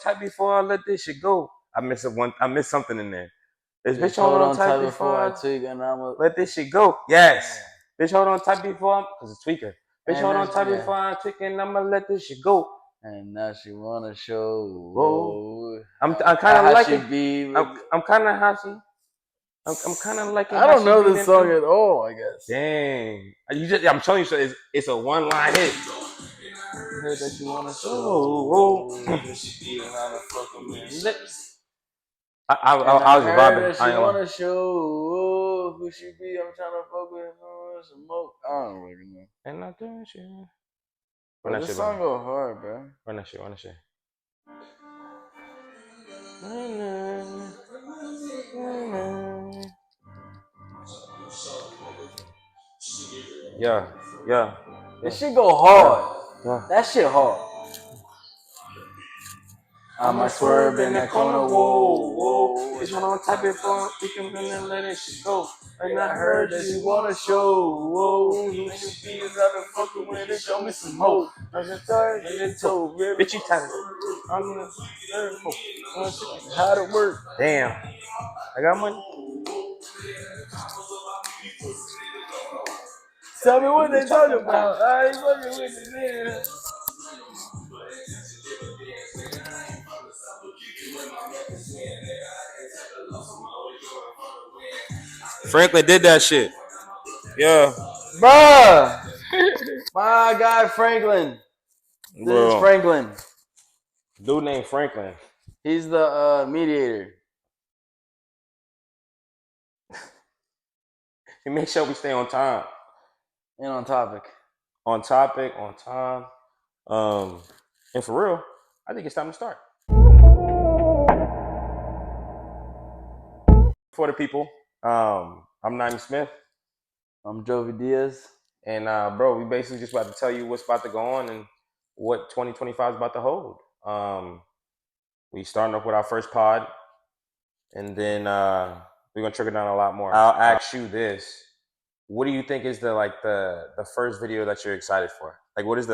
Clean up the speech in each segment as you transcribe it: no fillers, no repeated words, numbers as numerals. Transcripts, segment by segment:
tight before I let this shit go. I missed something in there. Is bitch hold hold on on tight tight before I before I tweak, and I'ma let this shit go. Yes. Bitch hold on tight before I'm, cause it's tweaking. Bitch And hold on that's- tight yeah. before I'm tweaking. I'ma let this shit go. And now she wanna show. Whoa. I'm kind how of she liking. be. With, I'm kind of how she. I'm kind of liking. I how don't she know beat this it song through. at all. I guess. Dang. I'm telling you, so it's a one line hit. I heard that you wanna show. Oh, I was heard vibing. that she wanna show who she be. I'm trying to fuck with some more. I don't really know. And I doing shit. Bro, this song go hard, bro. Run that shit. Yeah. This shit go hard. Yeah. That shit hard. I might swerve in that corner, whoa. Bitch, hold on tight before we can let it shit go. And I heard that you wanna show, whoa. You be another fucking with it, show me some hope. I just started getting told, bitch, you tight. How to work. Damn. I got money. Tell me what they talking about. I ain't fucking with it, man. Franklin did that shit. Yeah. Bruh. My guy Franklin. This is Franklin. Dude named Franklin. He's the mediator. He makes sure we stay on time. And on topic. On topic, on time. And for real, I think it's time to start. For the people, I'm Naim Smith. I'm Jovi Diaz. And bro, we basically just about to tell you what's about to go on and what 2025 is about to hold. We starting off with our first pod, and then we're gonna trickle down a lot more. I'll ask you this: what do you think is the first video that you're excited for? Like, what is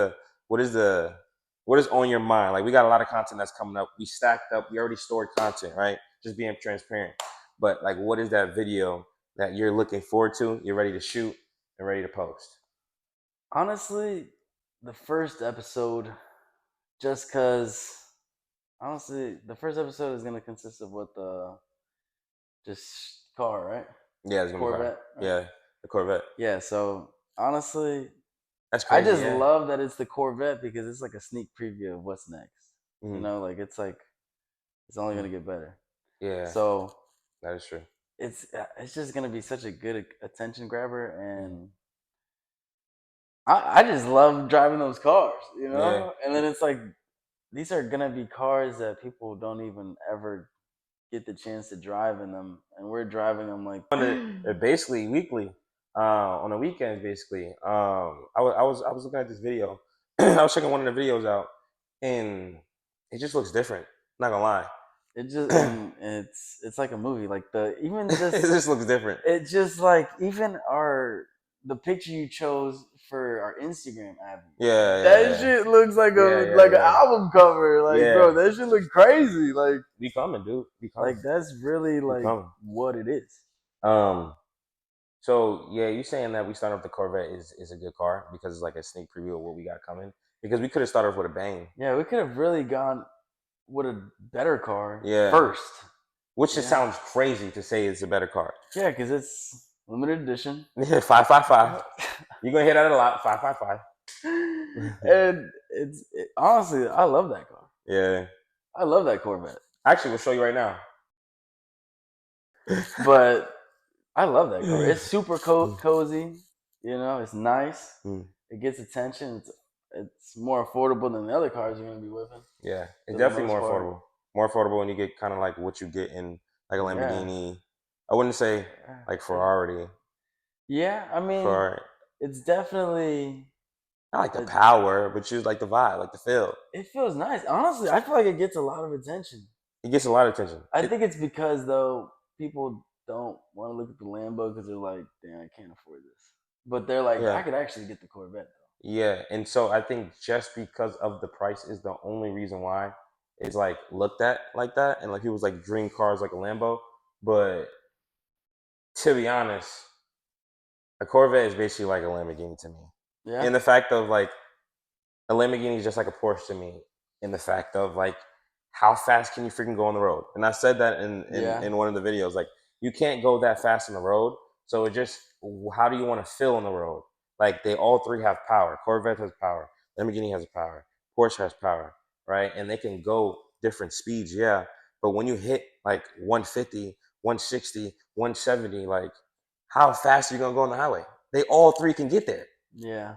on your mind? Like, we got a lot of content that's coming up. We stacked up. We already stored content, right? Just being transparent. But like, what is that video that you're looking forward to? You're ready to shoot and ready to post? Honestly, the first episode, just because, honestly, the first episode is going to consist of what just car, right? Yeah, it's going to be Corvette. Right? Yeah, the Corvette. Yeah, so honestly, that's crazy. I just love that it's the Corvette because it's like a sneak preview of what's next. Mm-hmm. You know, like it's only going to get better. Yeah. So that is true. It's just going to be such a good attention grabber, and I just love driving those cars, you know? Yeah. And then it's like, these are going to be cars that people don't even ever get the chance to drive in them. And we're driving them like basically weekly, on the weekends, basically. I was looking at this video. I was checking one of the videos out, and it just looks different. Not gonna lie. It just, and it's like a movie. Like even just, it just looks different. It just like, even the picture you chose for our Instagram app. Yeah, that shit looks like an album cover. Like, bro, that shit look crazy. Like, we coming, dude. We coming. Like, that's really like what it is. So yeah, you saying that we start off the Corvette is a good car because it's like a sneak preview of what we got coming. Because we could have started off with a bang. Yeah, we could have really gone with a better car first. Which just sounds crazy to say it's a better car. Yeah, because it's limited edition. 555. You're gonna hear that a lot. 555. And honestly, I love that car. Yeah, I love that Corvette. Actually, we'll show you right now. But I love that car. It's super cozy. You know, it's nice. It gets attention. It's more affordable than the other cars you're gonna be whipping. Yeah, it's definitely more affordable. More affordable, and you get kind of like what you get in like a Lamborghini. Yeah. I wouldn't say like Ferrari. Yeah, I mean, Ferrari. It's definitely not like the power, but just like the vibe, like the feel. It feels nice. Honestly, I feel like it gets a lot of attention. It gets a lot of attention. I think it's because though people don't want to look at the Lambo because they're like, damn, I can't afford this. But they're like, I could actually get the Corvette though. Yeah, and so I think just because of the price is the only reason why is like looked at like that, and like people's like dream cars like a Lambo. But to be honest, a Corvette is basically like a Lamborghini to me. Yeah. In the fact of like a Lamborghini is just like a Porsche to me. In the fact of like how fast can you freaking go on the road? And I said that Yeah. in one of the videos. Like you can't go that fast on the road. So it just how do you want to feel on the road? Like they all three have power. Corvette has power. Lamborghini has power. Porsche has power, right? And they can go different speeds, yeah. But when you hit like 150, 160, 170, like how fast are you gonna go on the highway? They all three can get there. Yeah.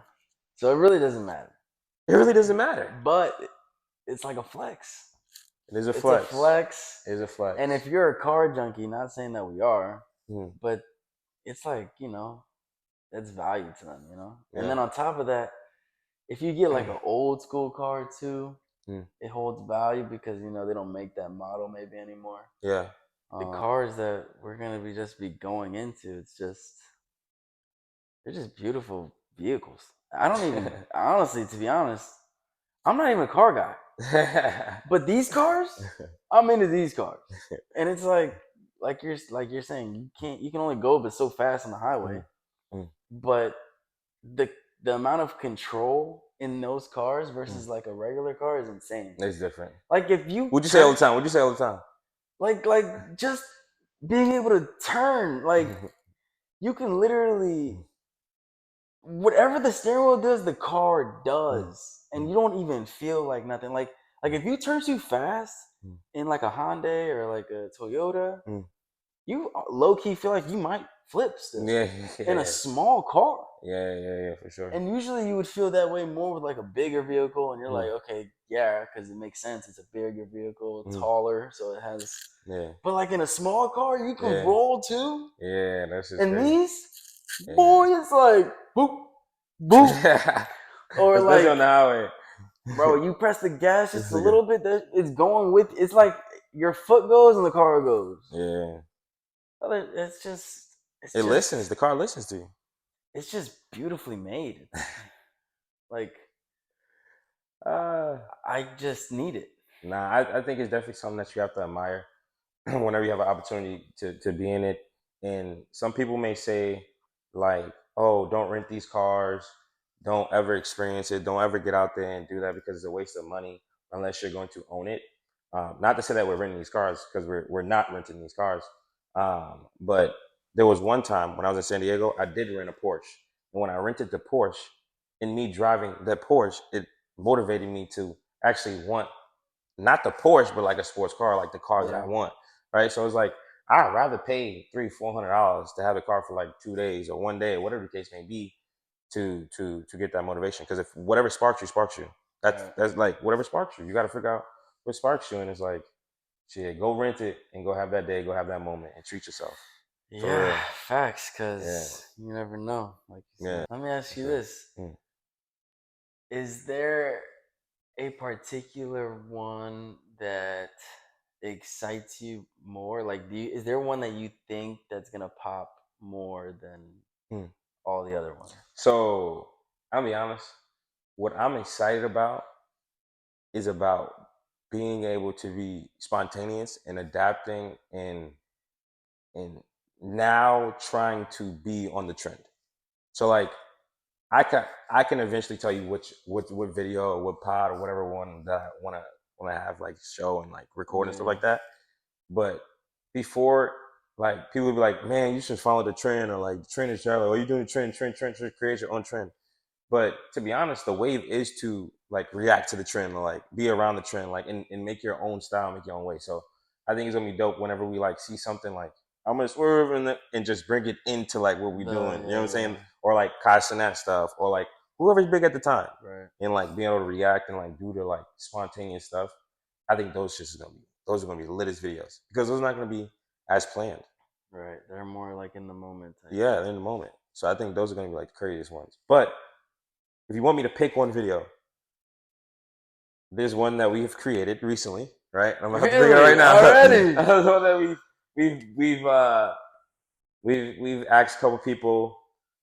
So it really doesn't matter. It really doesn't matter. But it's like a flex. It is a It's flex. a flex. It is a flex. And if you're a car junkie, not saying that we are, Mhm. but it's like, that's value to them, Yeah. And then on top of that, if you get like an old school car too, Mm. it holds value because they don't make that model maybe anymore. Yeah. The cars that we're gonna be going into, they're just beautiful vehicles. I don't even honestly, to be honest, I'm not even a car guy. But these cars, I'm into these cars. And it's like you're saying, you can only go but so fast on the highway. Mm. But the amount of control in those cars versus like a regular car is insane. It's different. Like if you What'd you say all the time? What'd you say all the time? Like just being able to turn, like you can literally whatever the steering wheel does, the car does, and you don't even feel like nothing. Like if you turn too fast in like a Hyundai or like a Toyota, you low key feel like you might flip still. Yeah. In a small car. Yeah, for sure. And usually you would feel that way more with like a bigger vehicle, and you're like, okay, yeah, because it makes sense. It's a bigger vehicle, taller, so it has. Yeah. But like in a small car, you can roll too. Yeah, that's just and crazy. These, boy, it's like boop, boop, or especially like on the highway. Bro, you press the gas just a little bit, it's going with. It's like your foot goes and the car goes. Yeah. It's just. It listens. The car listens to you. It's just beautifully made. Like, I just need it. Nah, I think it's definitely something that you have to admire whenever you have an opportunity to be in it. And some people may say, like, oh, don't rent these cars. Don't ever experience it. Don't ever get out there and do that because it's a waste of money unless you're going to own it. Not to say that we're renting these cars because we're not renting these cars. But there was one time when I was in San Diego, I did rent a Porsche. And when I rented the Porsche, and me driving that Porsche, it motivated me to actually want not the Porsche, but like a sports car, like the car that I want, right? So it's like I'd rather pay $300-400 to have a car for like 2 days or 1 day, whatever the case may be, to get that motivation. Because if whatever sparks you. That's like whatever sparks you. You got to figure out what sparks you, and it's like, shit, go rent it and go have that day, go have that moment, and treat yourself. Yeah, facts. Because you never know. Like, let me ask you this: is there a particular one that excites you more? Like, is there one that you think that's gonna pop more than all the other ones? So I'll be honest. What I'm excited about is about being able to be spontaneous and adapting and now trying to be on the trend. So like I can eventually tell you what video or what pod or whatever one that I wanna have like show and like record and stuff like that. But before, like people would be like, man, you should follow the trend, or like the trend is Charlie, or you doing the trend, create your own trend. But to be honest, the wave is to like react to the trend, or like be around the trend, like and make your own style, make your own way. So I think it's gonna be dope whenever we like see something like I'm gonna swerve and just bring it into like what we're doing. You know what I'm saying? Or like Kai Cenat stuff, or like whoever's big at the time, Right. and like being able to react and like do the like spontaneous stuff. I think those are gonna be the latest videos because those are not gonna be as planned. Right. They're more like in the moment. Yeah, in the moment. So I think those are gonna be like the craziest ones. But if you want me to pick one video, there's one that we've created recently, right? I'm about to bring it right now. Already. That's one that we've asked a couple people.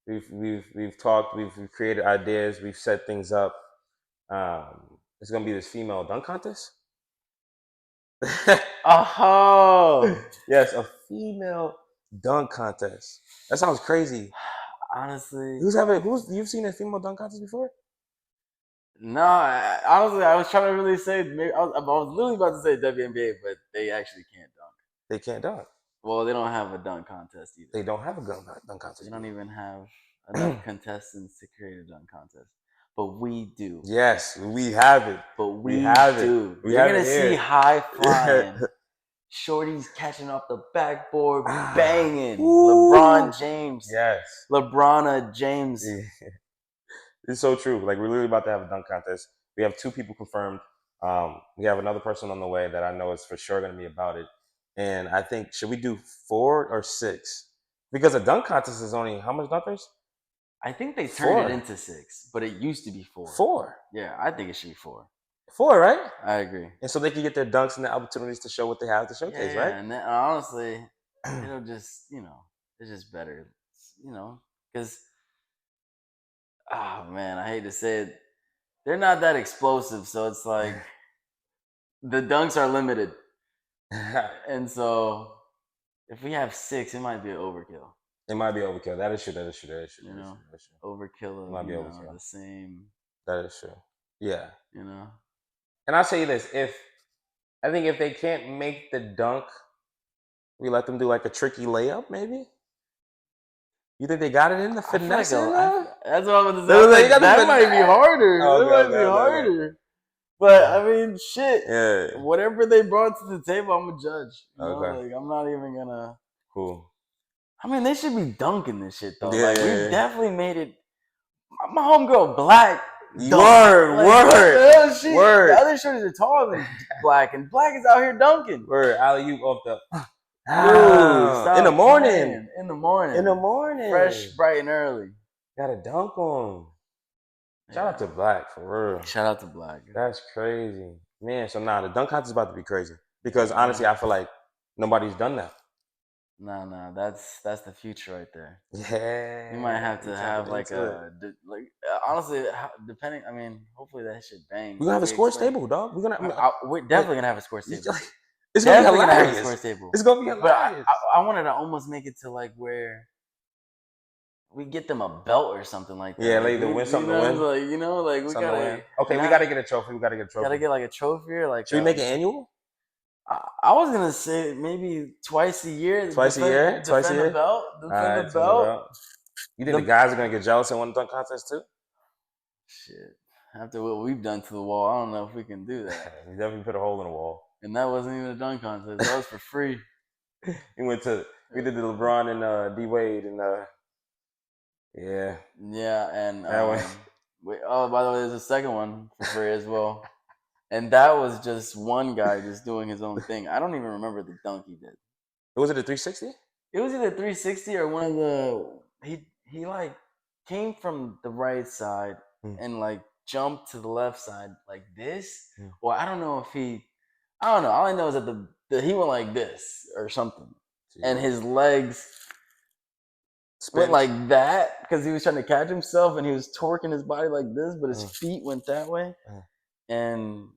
We've talked. We've created ideas. We've set things up. It's gonna be this female dunk contest. Oh, Yes, a female dunk contest. That sounds crazy. honestly, You've seen a female dunk contest before? no. Honestly, I was trying to really say. Maybe I was literally about to say WNBA, but they actually can't dunk. They can't dunk. Well, they don't have a dunk contest either. They don't have a dunk They contest. don't even have enough contestants to create a dunk contest. But we do. Yes, we have it. But We have it. do. We You're have gonna it see here. high flying. Shorty's catching off the backboard, Ah, banging. ooh. LeBron James. Yes. LeBron James. Yeah. It's so true. Like, we're literally about to have a dunk contest. We have 2 people confirmed. We have another person on the way that I know is for sure going to be about it. And I think, should we do 4 or 6? Because a dunk contest is only how much dunkers? I think they turned 4. it into 6, but it used to be 4. 4. Yeah, I think it should be 4. 4, right? I agree. And so they can get their dunks and the opportunities to show what they have to showcase, Yeah, right? and then, honestly, it'll just, it's just better, because, oh man, I hate to say it, they're not that explosive, so it's like the dunks are limited, and so if we have 6, it might be an overkill. It might be overkill. That is true. Overkill of Might be overkill. the same. That is true. Yeah. And I'll tell you this: I think if they can't make the dunk, we let them do like a tricky layup, maybe. You think they got it in the finesse? That's what I was going to say. That might be harder. That might be harder. But I mean, shit. Yeah. Whatever they brought to the table, I'm a judge. Okay. Like, I'm not even gonna. Cool. I mean, they should be dunking this shit though. Yeah, like, yeah, we yeah. definitely made it. My homegirl Black. Word. The other shorties are taller than Black, and Black is out here dunking. Word. Alley-oop off the. Dude, in the morning. Playing. In the morning. Fresh, bright and early. Gotta dunk on. Shout out to Black, for real. Shout out to Black. That's crazy. Man, so the dunk contest is about to be crazy. Because honestly, I feel like nobody's done that. No, that's the future right there. Yeah. You might have to have honestly, depending. I mean, hopefully that shit bangs. We're gonna have a sports table, dog. We're definitely gonna have a sports table. It's gonna be hilarious. Have a sports table. It's gonna be hilarious. But I wanted to almost make it to like where we get them a belt or something like that. Yeah, like to win something to win. Like, we gotta. Okay, we gotta get a trophy. Gotta get like a trophy or like. Should we make it annual? I was gonna say maybe twice a year. Twice a year. Defend the belt. You think the guys are gonna get jealous and want to dunk contest too? Shit. After what we've done to the wall, I don't know if we can do that. We definitely put a hole in the wall. And that wasn't even a dunk contest. That was for free. We did the LeBron and D Wade and yeah. Yeah, and by the way, there's a second one for free as well. And that was just one guy just doing his own thing. I don't even remember the dunk he did. Was it a 360? It was either 360 or one of the he like came from the right side and like jumped to the left side like this. Well, I don't know. All I know is that he went like this or something, and his legs went like that because he was trying to catch himself and he was torquing his body like this, but his feet went that way, and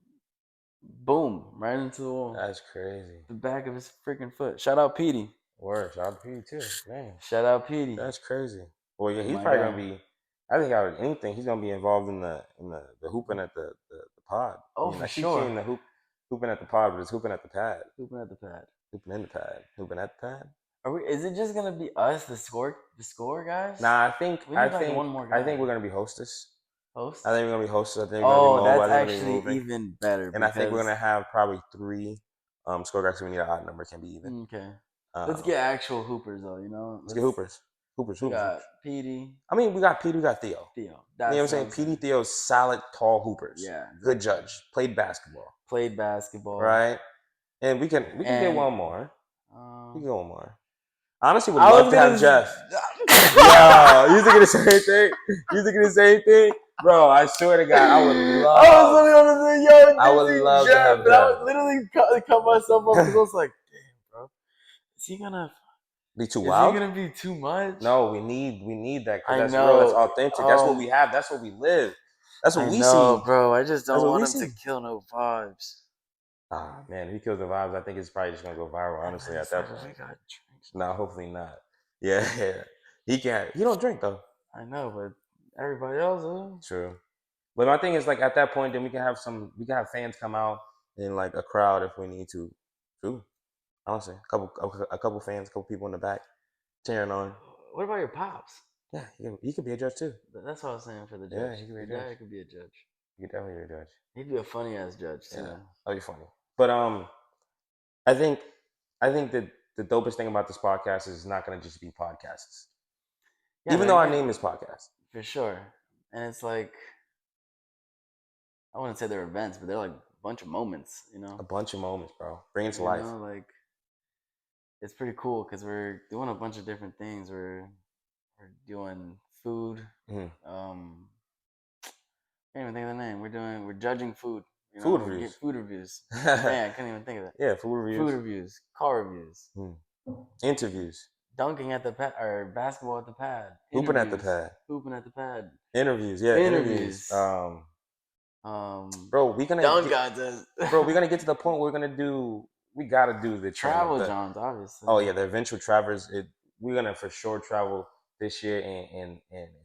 boom, right into the wall. That's crazy. The back of his freaking foot. Shout out Petey. Word, shout out Petey too, man. Shout out Petey. That's crazy. Well, yeah, he's probably gonna be. I think out of anything, he's gonna be involved in the hooping at the pod. Oh, for sure. The hooping at the pod, but it's hooping at the pad. Hooping at the pad. Hooping in the pad. Hooping at the pad. Is it just gonna be us, the score guys? Nah, I think one more guy. I think we're gonna be hostess. Hosts? I think we're gonna be hostess. I think we're gonna be mobile. That's actually even better. And I think we're gonna have probably 3 score guys. So we need an odd number. Can be even. Okay. Let's get actual hoopers though. Let's get hoopers. We got Petey. I mean, we got Petey. We got Theo. You know what I'm saying? Petey, Theo, solid, tall hoopers. Yeah. Good judge. Played basketball. Right. And we can get one more. We can get one more. Honestly, would I love to have Jeff. Yo, you thinking the same thing? Bro, I swear to God, I would love. I was literally gonna say, yo, I would love to have Jeff. I would literally cut myself up because I was like, damn, bro, is he gonna be too wild? Is he gonna be too much? No, we need that. That's real. That's authentic. That's what we have. That's what we live. That's what we see, bro. I just don't want him to kill no vibes. Ah, man, if he kills the vibes, I think it's probably just gonna go viral. Honestly, at that We point. got drinks. No, hopefully not. Yeah, yeah. He can't. He don't drink though. I know, but everybody else, True. But my thing is like at that point, then we can have fans come out in like a crowd if we need to. True. Honestly, a couple fans, a couple people in the back cheering on. What about your pops? Yeah, he could be a judge too. That's what I was saying for the judge. Yeah, he could be a Your judge. dad could be a judge. He could definitely be a judge. He'd be a funny ass judge too. Yeah, that'd be funny. But I think that the dopest thing about this podcast is it's not gonna just be podcasts. Yeah, Even though our name is podcast. for sure, and it's like I wouldn't say they're events, but they're like a bunch of moments, you know. A bunch of moments, bro. Bring it to You life. know, like it's pretty cool because we're doing a bunch of different things. We're doing food. Mhm. I can't even think of the name. We're judging food. You know, Food we reviews. get food reviews. Dang, I couldn't even think of that. Yeah, food reviews. Food reviews, car reviews, Interviews. dunking at the pad or basketball at the pad, Hooping at the interviews, pad. hooping at the pad, Interviews, yeah, interviews. Bro, we're gonna dunk get, contest. bro, we're gonna get to the point where we gotta do the Travel the- Johns, obviously. Oh yeah, the eventual travels. We're gonna for sure travel this year, and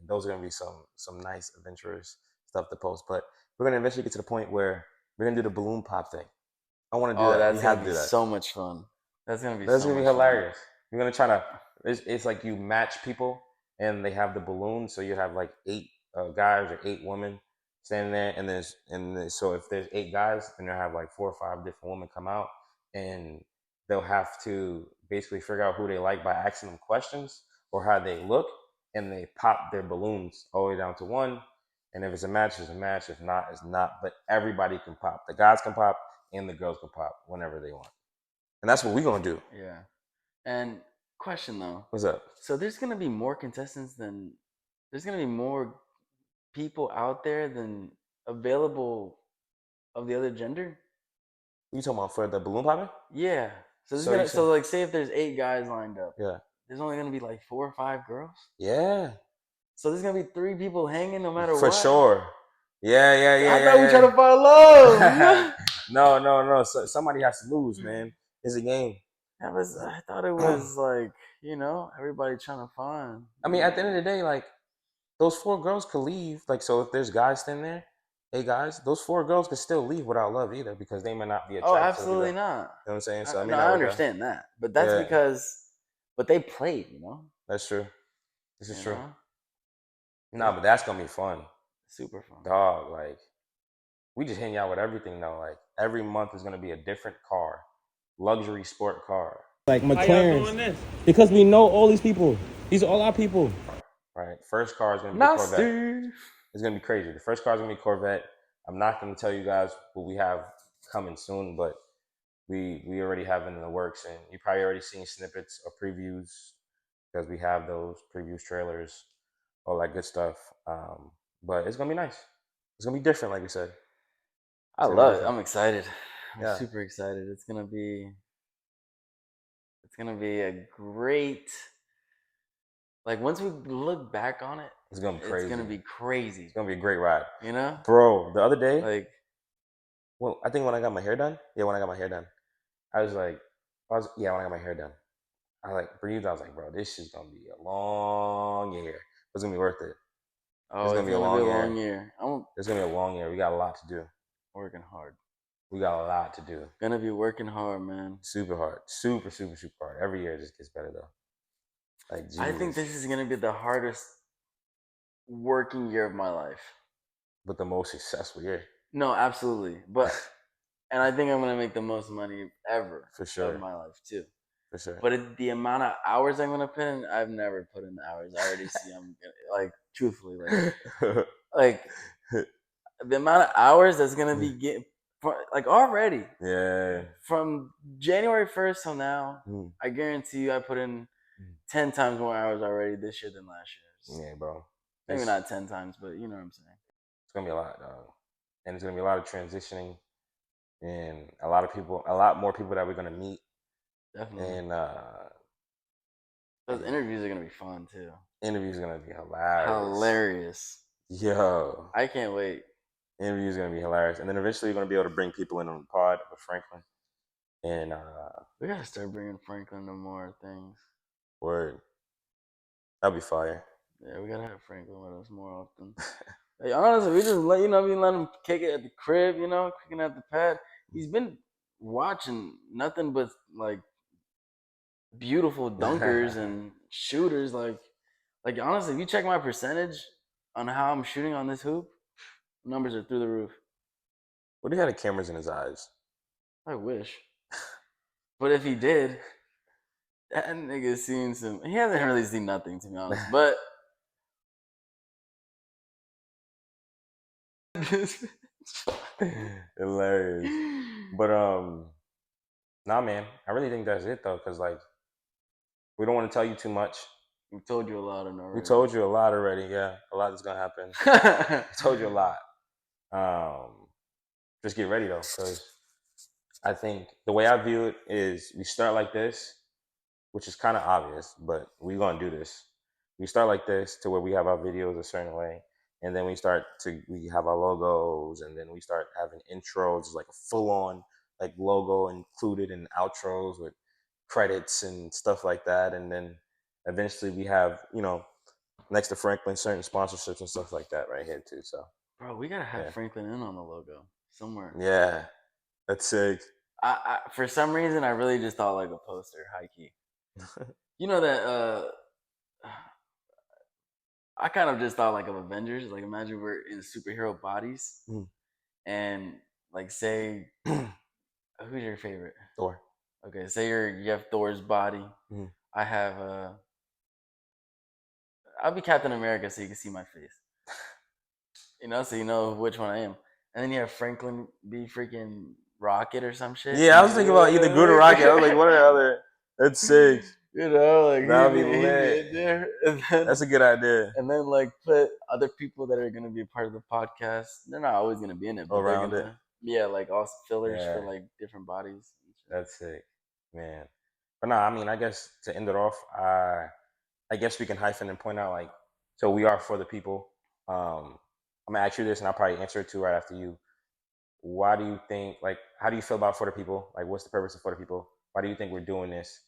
those are gonna be some nice adventurous stuff to post. But we're gonna eventually get to the point where we're gonna do the balloon pop thing. I want to do that. That's we gonna have be to do that. so much fun. That's gonna be. That's so gonna be much hilarious. We're gonna try to. It's like you match people, and they have the balloon, so you have like 8 guys or 8 women standing there, and so if there's 8 guys, then they'll have like 4 or 5 different women come out, and they'll have to basically figure out who they like by asking them questions or how they look, and they pop their balloons all the way down to 1. And if it's a match, it's a match. If not, it's not. But everybody can pop. The guys can pop, and the girls can pop whenever they want. And that's what we're gonna do. Yeah. And question though. What's up? So there's gonna be more contestants than there's gonna be more people out there than available of the other gender. You talking about for the balloon popping? Yeah. So like say if there's 8 guys lined up. Yeah. There's only gonna be like 4 or 5 girls. Yeah. So there's gonna be 3 people hanging no matter what. For sure. Yeah. I thought we trying to find love. No. So, somebody has to lose, man. It's a game. I thought it was like, everybody trying to find. I mean, at the end of the day, like those 4 girls could leave. Like, so if there's guys standing there, 8 guys, those 4 girls could still leave without love either because they may not be attracted. Oh, absolutely not. You know what I'm saying? So I understand that, but that's because, but they played, That's true. This is true. No, but that's gonna be fun. Super fun. Dog, like we just hang out with everything though. Like every month is gonna be a different car, luxury sport car. Like McLaren, because we know all these people. These are all our people. Right. First car is gonna be Corvette. It's gonna be crazy. The first car is gonna be Corvette. I'm not gonna tell you guys what we have coming soon, but we already have it in the works, and you probably already seen snippets or previews because we have those previews, trailers, all that good stuff. But it's gonna be nice. It's gonna be different, like we said. I love it. I'm excited. I'm super excited. It's gonna be a great. Like once we look back on it, it's gonna be crazy. It's gonna be crazy. It's gonna be a great ride. Bro. The other day, like, well, I think when I got my hair done. Yeah, when I got my hair done, when I got my hair done, I like breathed. I was like, bro, this is gonna be a long year. It's gonna be worth it. Oh, it's gonna be a long year. It's gonna be a long year. We got a lot to do. Working hard. We got a lot to do. Gonna be working hard, man. Super hard. Super hard. Every year it just gets better though. Like Jesus. I think this is gonna be the hardest working year of my life. But the most successful year. No, absolutely. But and I think I'm gonna make the most money ever for sure of my life too. For sure. But the amount of hours I'm gonna put in, I've never put in the hours. I already see I'm like truthfully like the amount of hours that's gonna be getting like already. Yeah. From January 1st till now, I guarantee you I put in 10 times more hours already this year than last year. Yeah, bro. Maybe not 10 times, but you know what I'm saying. It's gonna be a lot, dog. And it's gonna be a lot of transitioning and a lot more people that we're gonna meet. Definitely. And those interviews are gonna be fun too. Interviews are gonna be hilarious. Hilarious. Yo. I can't wait. Interview is gonna be hilarious, and then eventually we're gonna be able to bring people in on the pod with Franklin. And We gotta start bringing Franklin to more things. word, that'll be fire. Yeah, we gotta have Franklin with us more often. Hey, honestly, we just let him kick it at the crib, kicking at the pad. He's been watching nothing but like beautiful dunkers and shooters. Like honestly, if you check my percentage on how I'm shooting on this hoop, numbers are through the roof. What if he had the cameras in his eyes? I wish, but if he did, that nigga seen some. He hasn't really seen nothing, to be honest. But hilarious. But nah, man, I really think that's it though, cause like we don't want to tell you too much. we told you a lot already. We told you a lot already. Yeah, a lot is gonna happen. We told you a lot. Just get ready though, because I think the way I view it is we start like this, which is kind of obvious, but we're gonna do this. We start like this to where we have our videos a certain way, and then we have our logos, and then we start having intros, like a full on like logo included in outros with credits and stuff like that, and then eventually we have next to Franklin certain sponsorships and stuff like that right here too. So Bro, we gotta have Yeah. Franklin in on the logo somewhere. yeah, that's sick. I for some reason I really just thought like a poster, high key. You know that I kind of just thought like of Avengers. Like imagine we're in superhero bodies, and like say, who's your favorite? Thor. Okay, say you have Thor's body. I have I'll be Captain America so you can see my face. So you know which one I am. And then you have Franklin be freaking Rocket or some shit. Yeah, I was thinking about either Groot or Rocket. I was like, what are the other? That's sick. Like That'd be he'd lit. in there. And then, That's a good idea. and then like put other people that are gonna be a part of the podcast. They're not always gonna be in it, but Around they're gonna, yeah, like also fillers Yeah. for like different bodies. That's sick, man. But no, I mean, I guess to end it off, I guess we can hyphen and point out like, so we are for the people. I'm gonna ask you this, and I'll probably answer it too right after you. Why do you think, like, how do you feel about for the people? Like, what's the purpose of for the people? Why do you think we're doing this?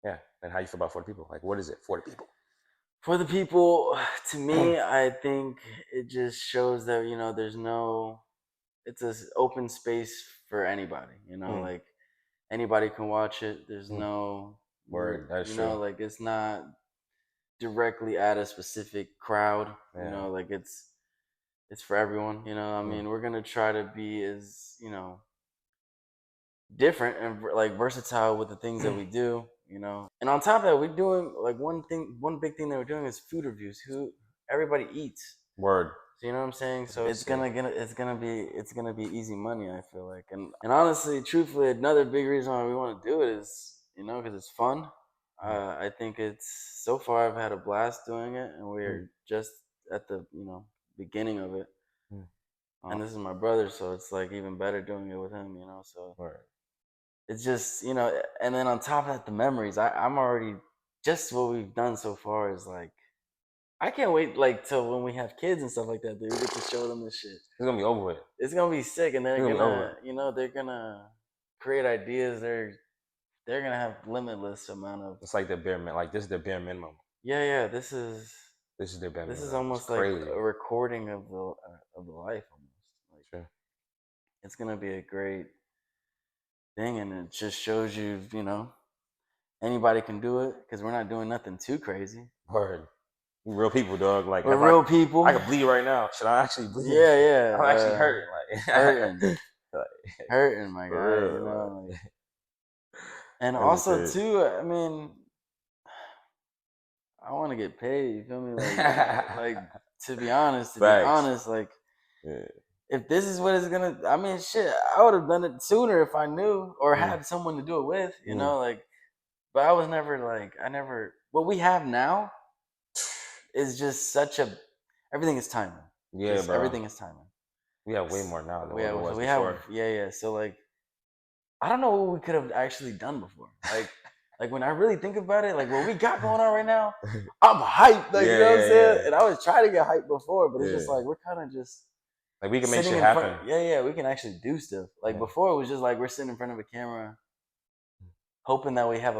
Yeah, and how you feel about for the people? Like, what is it for the people? For the people, to me, I think it just shows that it's an open space for anybody. Like anybody can watch it. There's no Word. That's true. like it's not directly at a specific crowd. Yeah. Like it's for everyone. I mean, we're gonna try to be as different and like versatile with the things that we do. And on top of that, we're doing like one big thing that we're doing is food reviews. Everybody eats. Word. So you know what I'm saying? So it's gonna be easy money, I feel like. And honestly, truthfully, another big reason why we want to do it is because it's fun. I think it's so far I've had a blast doing it, and we're just at the beginning of it. And this is my brother, so it's like even better doing it with him. So Word. it's just and then on top of that, the memories. I'm already just what we've done so far is like. I can't wait like till when we have kids and stuff like that, dude. We get to show them this shit. It's gonna be over with. It's gonna be sick, and they're gonna, they're gonna create ideas. They're gonna have limitless amount of. It's like the bare minimum. Like this is the bare minimum. Yeah. This is the bare minimum. This is almost like a recording of the life, almost. Like, sure. It's gonna be a great thing, and it just shows you, anybody can do it because we're not doing nothing too crazy. Word. Real people, dog. Like we're real people. I could bleed right now. Should I actually bleed? Yeah. I'm actually hurting. Like hurting, my guy. Like. And also too, I mean, I want to get paid. You feel me? Like to be honest, like if this is what it's gonna, I mean, shit, I would have done it sooner if I knew or had someone to do it with. Like, but I was never like, what we have now. Is just everything is timing. Yeah, bro. Everything is timing. We have way more now than we was before. Yeah. So like, I don't know what we could have actually done before. Like when I really think about it, like what we got going on right now, I'm hyped. Like you know what I'm saying. And I was trying to get hyped before, but it's just like we're kind of just Like we can make sitting shit in happen. front, yeah, we can actually do stuff. Like Yeah. before, it was just like we're sitting in front of a camera, hoping that we have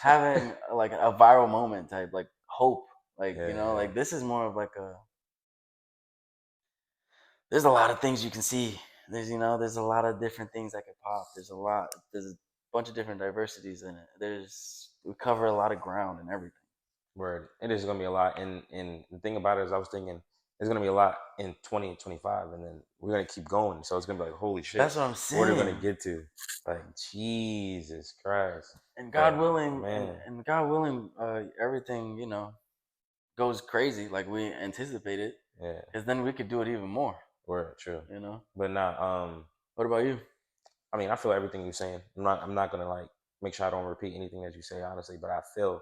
having like a viral moment type, like hope, like Yeah. like this is more of like there's a lot of things you can see. There's there's a lot of different things that could pop. There's a bunch of different diversities in it. We cover a lot of ground and everything. Word. It is gonna be a lot. And the thing about it is I was thinking there's gonna be a lot in 2025 and then we're gonna keep going. So it's gonna be like, holy shit. That's what I'm saying. What are we gonna get to? Like Jesus Christ. And God But, willing, man. and God willing, everything goes crazy like we anticipated. Yeah. Because then we could do it even more. Word, true. But What about you? I mean, I feel everything you're saying. I'm not gonna like make sure I don't repeat anything that you say, honestly, but I feel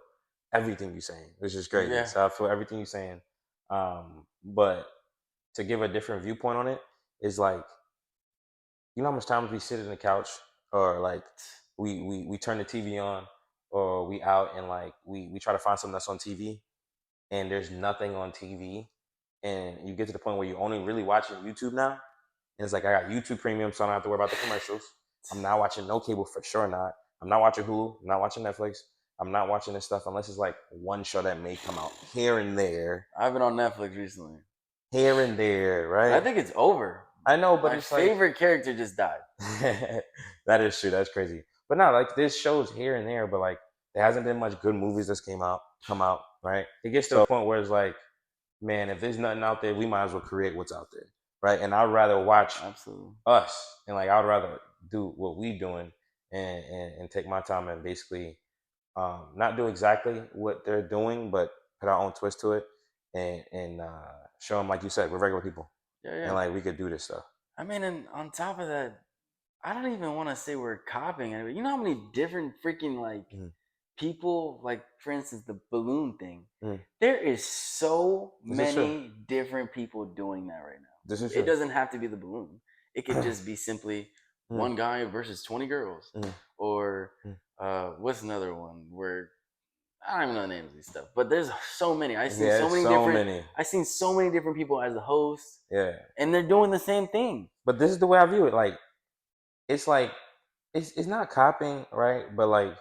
everything you're saying, which is crazy. Yeah. So I feel everything you're saying. But to give a different viewpoint on it is like, you know how much times we sit on the couch or like we turn the TV on or we out and like we try to find something that's on TV and there's nothing on TV and you get to the point where you're only really watching YouTube now. And it's like I got YouTube Premium, so I don't have to worry about the commercials. I'm not watching no cable for sure not. I'm not watching Hulu. I'm not watching Netflix. I'm not watching this stuff unless it's like one show that may come out here and there. I've been on Netflix recently. Here and there, right? I think it's over. I know, but my it's favorite character just died. That is true. That's crazy. But no, like there's shows here and there, but like there hasn't been much good movies that's come out, right? It gets to a point where it's like, man, if there's nothing out there, we might as well create what's out there, right? And I'd rather watch us, and like I'd rather do what we doing and take my time and basically not do exactly what they're doing, but put our own twist to it and show them, like you said, we're regular people. Yeah. And like we could do this stuff. I mean, and on top of that, I don't even want to say we're copying anybody. You know how many different freaking like people, like for instance, the balloon thing. There is so many different people doing that right now. This is true. It doesn't have to be the balloon. It could just be simply one guy versus 20 girls, or what's another one where I don't even know the names of these stuff, but there's so many. I've seen I've seen so many different people as the host. Yeah. And they're doing the same thing. But this is the way I view it. Like it's not copying, right? But like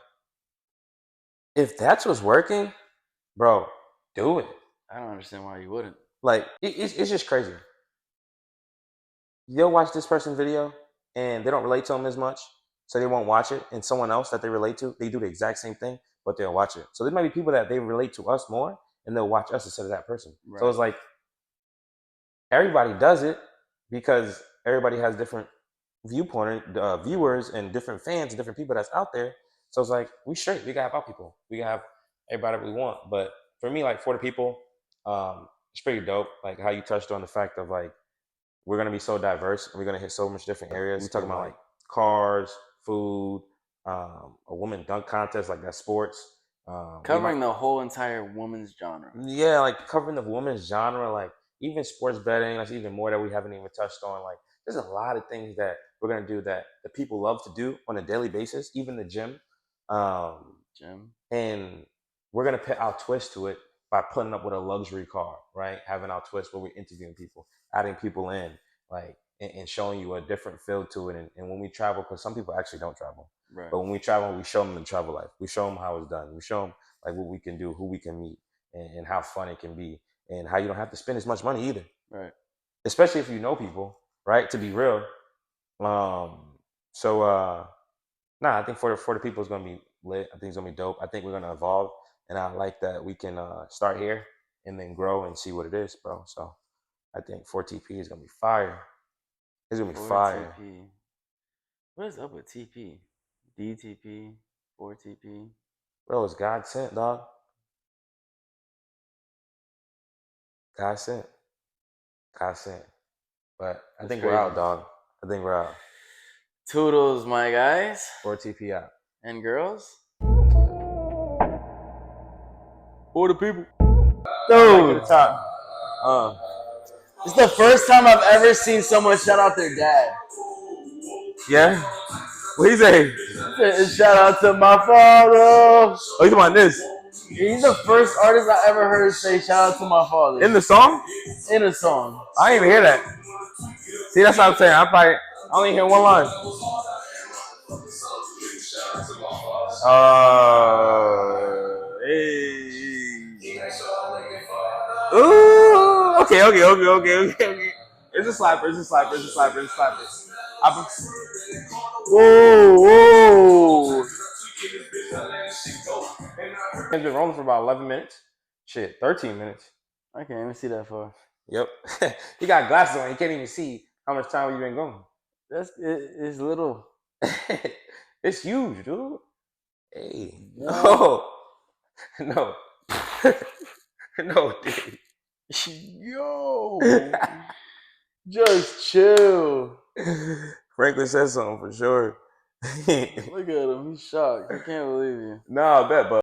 if that's what's working, bro, do it. I don't understand why you wouldn't. Like it's just crazy. You'll watch this person's video and they don't relate to them as much, so they won't watch it. And someone else that they relate to, they do the exact same thing, but they'll watch it. So there might be people that they relate to us more and they'll watch us instead of that person. Right. So it's like everybody does it because everybody has different viewers and different fans and different people that's out there. So it's like we straight. We can have our people. We can have everybody we want. But for me, like for the people, it's pretty dope. Like how you touched on the fact of like we're gonna be so diverse and we're gonna hit so much different areas. We're talking about like cars, food, a woman dunk contest, like that sports. Covering the whole entire woman's genre. Yeah, like covering the woman's genre, like even sports betting. That's even more that we haven't even touched on. Like there's a lot of things that we're gonna do that the people love to do on a daily basis, even the gym. And we're gonna put our twist to it by putting up with a luxury car, right? Having our twist where we're interviewing people, adding people in, like and showing you a different feel to it. And when we travel, because some people actually don't travel, right? But when we travel, we show them the travel life. We show them how it's done. We show them like what we can do, who we can meet, and how fun it can be, and how you don't have to spend as much money either, right? Especially if you know people, right? To be real. I think for the people it's gonna be lit. I think it's gonna be dope. I think we're gonna evolve, and I like that we can start here and then grow and see what it is, bro. So I think 4TP is gonna be fire. It's gonna be fire. What is up with TP? DTP, 4TP. Bro, it's God sent, dog. God sent. But I think we're out, dog. I think we're out. Toodles, my guys. 4TP out. And girls. For the people. Dude. The top. It's the first time I've ever seen someone shout out their dad. Yeah? What he say? Shout out to my father. Oh, you talking about this? He's the first artist I ever heard say shout out to my father In the song? in a song. I didn't even hear that. See, that's what I'm saying. I only hear one line. Hey. Ooh, okay. It's a slapper. Whoa. It's been rolling for about 11 minutes. Shit, 13 minutes. I can't even see that far. Yep. He got glasses on. He can't even see how much time we've been going. It's little. It's huge, dude. Hey. What? No. No, dude. Yo, just chill. Franklin said something for sure. Look at him. He's shocked. I can't believe you. No, I bet, but